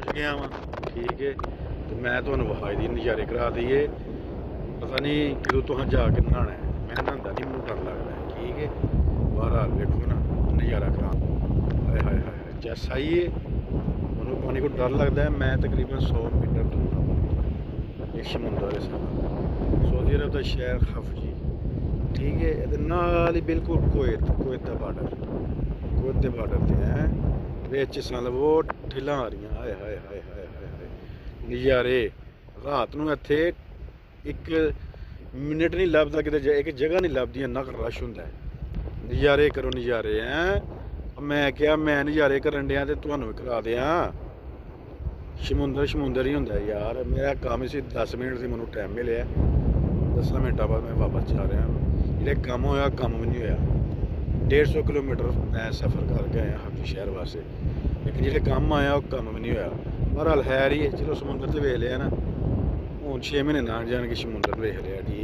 ਪਹੁੰਚ ਗਿਆ ਵਾਂ, ਠੀਕ ਹੈ। ਤੇ ਮੈਂ ਤੁਹਾਨੂੰ ਵਹਾਈ ਦੀ ਨਜ਼ਾਰੇ ਕਰਾ ਦਈਏ। ਪਤਾ ਨਹੀਂ ਕਦੋਂ ਤੁਹਾਂ ਜਾ ਕੇ ਨਹਾਉਣਾ ਹੈ। ਮੈਂ ਨਹਾਉਂਦਾ ਨਹੀਂ, ਮੈਨੂੰ ਡਰ ਲੱਗਦਾ ਹੈ, ਠੀਕ ਹੈ। ਬਹਰਹਾਲ ਵੇਖੋ ਨਾ ਨਜ਼ਾਰਾ ਕਰਾ। ਹਾਏ ਹਾਏ ਹਾਏ ਜੈਸਾ ਹੀ ਹੈ, ਮੈਨੂੰ ਪਾਣੀ ਕੋਲ ਡਰ ਲੱਗਦਾ ਹੈ। ਮੈਂ ਤਕਰੀਬਨ 100 ਮੀਟਰ ਦੂਰ ਹਾਂ ਇਹ ਸਮੁੰਦਰ ਹੈ ਸਾਡਾ, ਸਾਊਦੀ ਅਰਬ ਦਾ ਸ਼ਹਿਰ ਖਫਜੀ, ਠੀਕ ਹੈ। ਇਹਦੇ ਨਾਲ ਹੀ ਬਿਲਕੁਲ ਕੁਵੈਤ ਦਾ ਬਾਰਡਰ, ਕੁਵੈਤ ਦੇ ਬਾਰਡਰ 'ਤੇ ਹੈ। ਵਿੱਚ ਸਾਨੂੰ ਉਹ ਠਿੱਲਾਂ ਆ ਰਹੀਆਂ, ਹਾਏ ਹਾਏ ਹਾਏ ਹਾਏ ਹਾਏ ਹਾਏ ਨਜ਼ਾਰੇ। ਰਾਤ ਨੂੰ ਇੱਥੇ ਇੱਕ ਮਿੰਟ ਨਹੀਂ ਲੱਭਦਾ, ਕਿਤੇ ਇੱਕ ਜਗ੍ਹਾ ਨਹੀਂ ਲੱਭਦੀ, ਇੰਨਾ ਕੁ ਰਸ਼ ਹੁੰਦਾ ਹੈ। ਨਜ਼ਾਰੇ ਕਰੋ ਨਜ਼ਾਰੇ ਹੈਂ। ਮੈਂ ਕਿਹਾ ਮੈਂ ਨਜ਼ਾਰੇ ਕਰਨ ਡਿਆ ਤੇ ਤੁਹਾਨੂੰ ਵੀ ਕਰਾ ਦਿਆਂ। ਸਮੁੰਦਰ ਹੀ ਹੁੰਦਾ ਯਾਰ। ਮੇਰਾ ਕੰਮ ਸੀ 10 ਮਿੰਟ ਦੀ ਮੈਨੂੰ ਟਾਈਮ ਮਿਲਿਆ, 10 ਮਿੰਟਾਂ ਬਾਅਦ ਮੈਂ ਵਾਪਸ ਜਾ ਰਿਹਾ। ਜਿਹੜੇ ਕੰਮ ਹੋਇਆ ਕੰਮ ਵੀ ਨਹੀਂ ਹੋਇਆ। 150 ਕਿਲੋਮੀਟਰ ਮੈਂ ਸਫ਼ਰ ਕਰਕੇ ਆਇਆ ਹਬੀ ਸ਼ਹਿਰ ਵਾਸਤੇ, ਲੇਕਿਨ ਜਿਹੜੇ ਕੰਮ ਆਇਆ ਉਹ ਕੰਮ ਵੀ ਨਹੀਂ ਹੋਇਆ। ਬਹਰਹਾਲ ਹੈ ਹੀ, ਚਲੋ ਸਮੁੰਦਰ ਤੇ ਵੇਖ ਲਿਆ ਨਾ, ਹੁਣ 6 ਮਹੀਨੇ ਲੰਘ ਜਾਣਗੇ ਸਮੁੰਦਰ ਵੇਖ ਲਿਆ, ਠੀਕ।